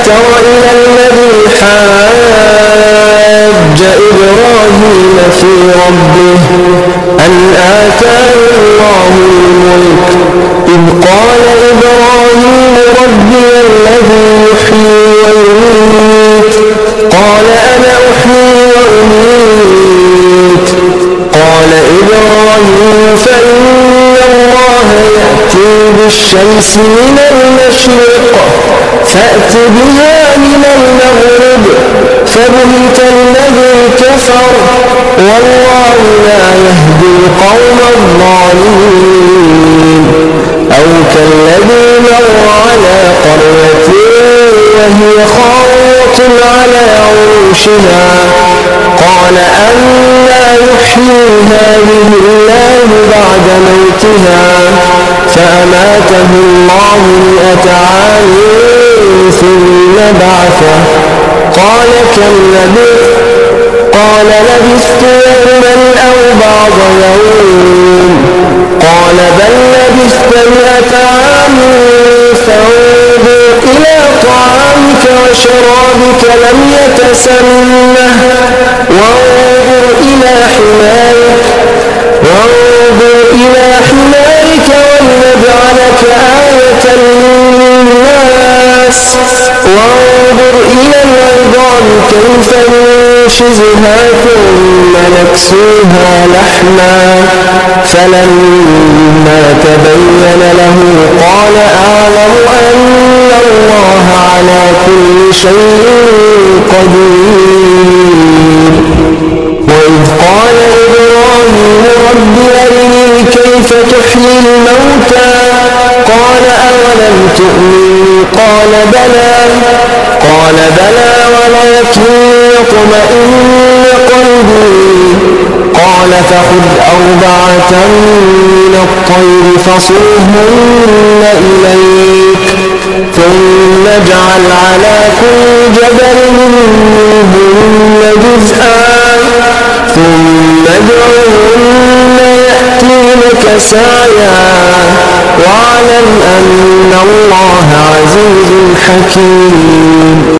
تر إلى الذي حاج إبراهيم في ربه أن آتاه الله الملك إذ قال إبراهيم ربي الذي يحيي ويميت قال أنا أحيي وأميت قال إبراهيم فإن الله يأتي بالشمس من المشرق فأت بها من المغرب فبهت الذي كفر والله لا يهدي القوم الظالمين أو كالذي مر على قرية وهي خاوية على عروشها قال أنى يحيي هذه الله بعد موتها فأماته الله 100 عام ثم بعثه قال كم لبثت قال لبثت يوما أو بعض يوم قال بل لبثت 100 عام فانظر إلى طعامك وشرابك لم يتسنه وانظر إلى حمارك ولنجعلك آية للناس وانظر إلى العظام كيف ننشزها ثم نكسوها لحما فلما تبين له قال أعلم أن الله على كل شيء قدير وإذ قال إبراهيم رب أرني كيف تحيي الموتى قال أولم تؤمن قال بلى ولكن يطمئن قلبي قال فخذ 4 من الطير فصرهن إليك ثم اجعل على كل جبل منهن جزءا ثم ادعهن يأتينك سعيا واعلم أن الله عزيز حكيم.